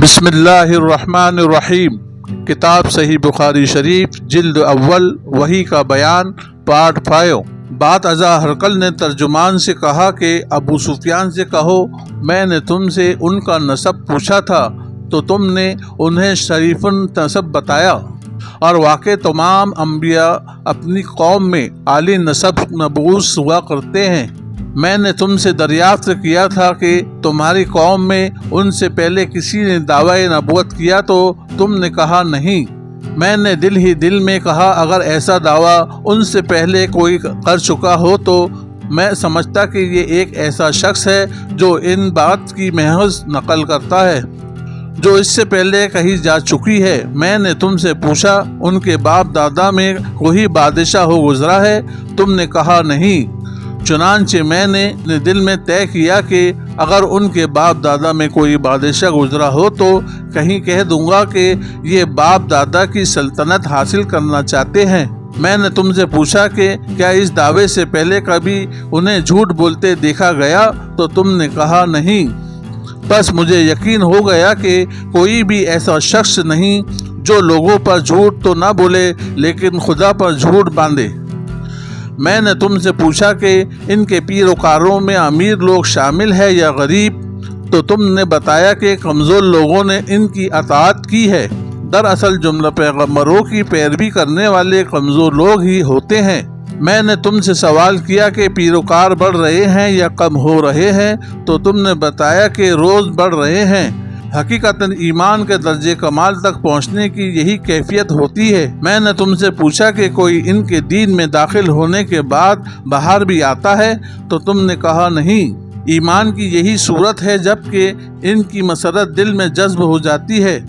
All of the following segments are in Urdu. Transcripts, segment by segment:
بسم اللہ الرحمن الرحیم۔ کتاب صحیح بخاری شریف جلد اول وحی کا بیان پارٹ 5۔ بات ازا ہرقل نے ترجمان سے کہا کہ ابو سفیان سے کہو میں نے تم سے ان کا نسب پوچھا تھا تو تم نے انہیں شریف نسب بتایا، اور واقع تمام انبیاء اپنی قوم میں عالی نسب مبعوث ہوا کرتے ہیں۔ میں نے تم سے دریافت کیا تھا کہ تمہاری قوم میں ان سے پہلے کسی نے دعوی نبوت کیا تو تم نے کہا نہیں۔ میں نے دل ہی دل میں کہا اگر ایسا دعویٰ ان سے پہلے کوئی کر چکا ہو تو میں سمجھتا کہ یہ ایک ایسا شخص ہے جو ان بات کی محض نقل کرتا ہے جو اس سے پہلے کہی جا چکی ہے۔ میں نے تم سے پوچھا ان کے باپ دادا میں کوئی بادشاہ ہو گزرا ہے؟ تم نے کہا نہیں۔ چنانچہ میں نے دل میں طے کیا کہ اگر ان کے باپ دادا میں کوئی بادشاہ گزرا ہو تو کہیں کہہ دوں گا کہ یہ باپ دادا کی سلطنت حاصل کرنا چاہتے ہیں۔ میں نے تم سے پوچھا کہ کیا اس دعوے سے پہلے کبھی انہیں جھوٹ بولتے دیکھا گیا تو تم نے کہا نہیں۔ بس مجھے یقین ہو گیا کہ کوئی بھی ایسا شخص نہیں جو لوگوں پر جھوٹ تو نہ بولے لیکن خدا پر جھوٹ باندھے۔ میں نے تم سے پوچھا کہ ان کے پیروکاروں میں امیر لوگ شامل ہے یا غریب تو تم نے بتایا کہ کمزور لوگوں نے ان کی اطاعت کی ہے۔ دراصل جملہ پیغمبروں کی پیروی کرنے والے کمزور لوگ ہی ہوتے ہیں۔ میں نے تم سے سوال کیا کہ پیروکار بڑھ رہے ہیں یا کم ہو رہے ہیں تو تم نے بتایا کہ روز بڑھ رہے ہیں۔ حقیقتاً ایمان کے درجے کمال تک پہنچنے کی یہی کیفیت ہوتی ہے۔ میں نے تم سے پوچھا کہ کوئی ان کے دین میں داخل ہونے کے بعد باہر بھی آتا ہے تو تم نے کہا نہیں۔ ایمان کی یہی صورت ہے جب کہ ان کی مسرت دل میں جذب ہو جاتی ہے۔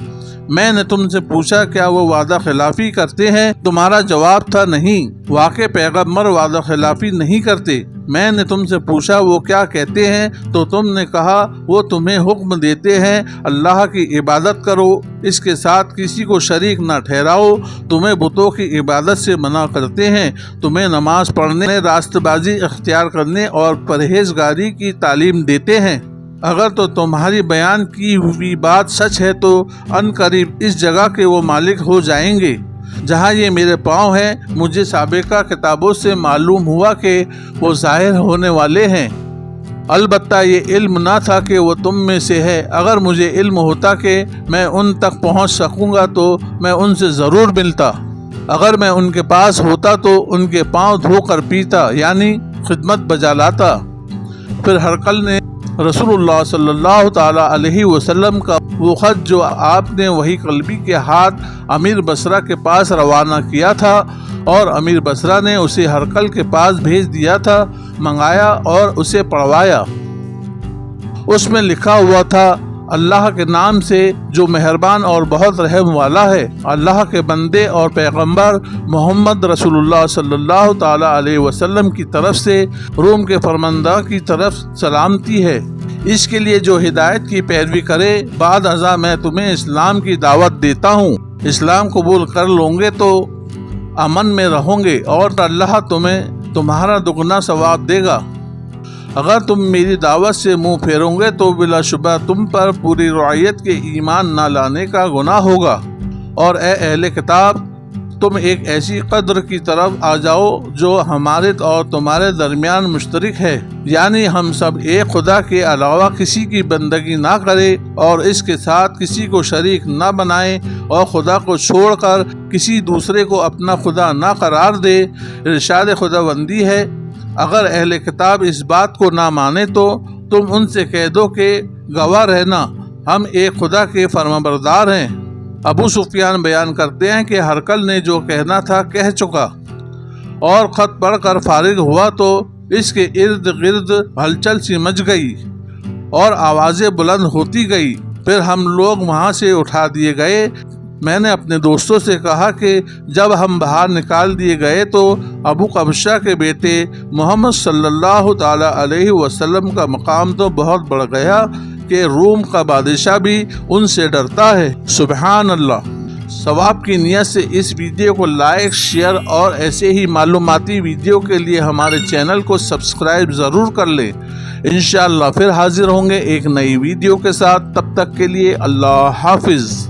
میں نے تم سے پوچھا کیا وہ وعدہ خلافی کرتے ہیں؟ تمہارا جواب تھا نہیں۔ واقع پیغمبر وعدہ خلافی نہیں کرتے۔ میں نے تم سے پوچھا وہ کیا کہتے ہیں تو تم نے کہا وہ تمہیں حکم دیتے ہیں اللہ کی عبادت کرو، اس کے ساتھ کسی کو شریک نہ ٹھہراؤ، تمہیں بتوں کی عبادت سے منع کرتے ہیں، تمہیں نماز پڑھنے، راست بازی اختیار کرنے اور پرہیزگاری کی تعلیم دیتے ہیں۔ اگر تو تمہاری بیان کی ہوئی بات سچ ہے تو ان قریب اس جگہ کے وہ مالک ہو جائیں گے جہاں یہ میرے پاؤں ہے۔ مجھے سابقہ کتابوں سے معلوم ہوا کہ وہ ظاہر ہونے والے ہیں، البتہ یہ علم نہ تھا کہ وہ تم میں سے ہے۔ اگر مجھے علم ہوتا کہ میں ان تک پہنچ سکوں گا تو میں ان سے ضرور ملتا۔ اگر میں ان کے پاس ہوتا تو ان کے پاؤں دھو کر پیتا، یعنی خدمت بجا لاتا۔ پھر ہرقل نے رسول اللہ صلی اللہ تعالی علیہ وسلم کا وہ خط جو آپ نے وحی قلبی کے ہاتھ امیر بصرہ کے پاس روانہ کیا تھا اور امیر بصرہ نے اسے ہرقل کے پاس بھیج دیا تھا، منگایا اور اسے پڑھوایا۔ اس میں لکھا ہوا تھا اللہ کے نام سے جو مہربان اور بہت رحم والا ہے، اللہ کے بندے اور پیغمبر محمد رسول اللہ صلی اللہ تعالی علیہ وسلم کی طرف سے روم کے فرماندہ کی طرف سلامتی ہے۔ اس کے لیے جو ہدایت کی پیروی کرے، بعد ازاں میں تمہیں اسلام کی دعوت دیتا ہوں۔ اسلام قبول کر لو گے تو امن میں رہو گے اور اللہ تمہیں تمہارا دگنا ثواب دے گا۔ اگر تم میری دعوت سے منہ پھیرو گے تو بلا شبہ تم پر پوری رعیت کے ایمان نہ لانے کا گناہ ہوگا۔ اور اے اہل کتاب، تم ایک ایسی قدر کی طرف آ جاؤ جو ہمارے اور تمہارے درمیان مشترک ہے، یعنی ہم سب ایک خدا کے علاوہ کسی کی بندگی نہ کرے اور اس کے ساتھ کسی کو شریک نہ بنائے اور خدا کو چھوڑ کر کسی دوسرے کو اپنا خدا نہ قرار دے۔ ارشاد خداوندی ہے اگر اہل کتاب اس بات کو نہ مانے تو تم ان سے کہہ دو کہ گواہ رہنا ہم ایک خدا کے فرمانبردار ہیں۔ ابو سفیان بیان کرتے ہیں کہ ہرقل نے جو کہنا تھا کہہ چکا اور خط پڑھ کر فارغ ہوا تو اس کے ارد گرد ہلچل سی مچ گئی اور آوازیں بلند ہوتی گئی۔ پھر ہم لوگ وہاں سے اٹھا دیے گئے۔ میں نے اپنے دوستوں سے کہا کہ جب ہم باہر نکال دیے گئے تو ابو قبشہ کے بیٹے محمد صلی اللہ تعالی علیہ وسلم کا مقام تو بہت بڑھ گیا کہ روم کا بادشاہ بھی ان سے ڈرتا ہے۔ سبحان اللہ۔ ثواب کی نیت سے اس ویڈیو کو لائک، شیئر اور ایسے ہی معلوماتی ویڈیو کے لیے ہمارے چینل کو سبسکرائب ضرور کر لیں۔ انشاءاللہ پھر حاضر ہوں گے ایک نئی ویڈیو کے ساتھ، تب تک کے لیے اللہ حافظ۔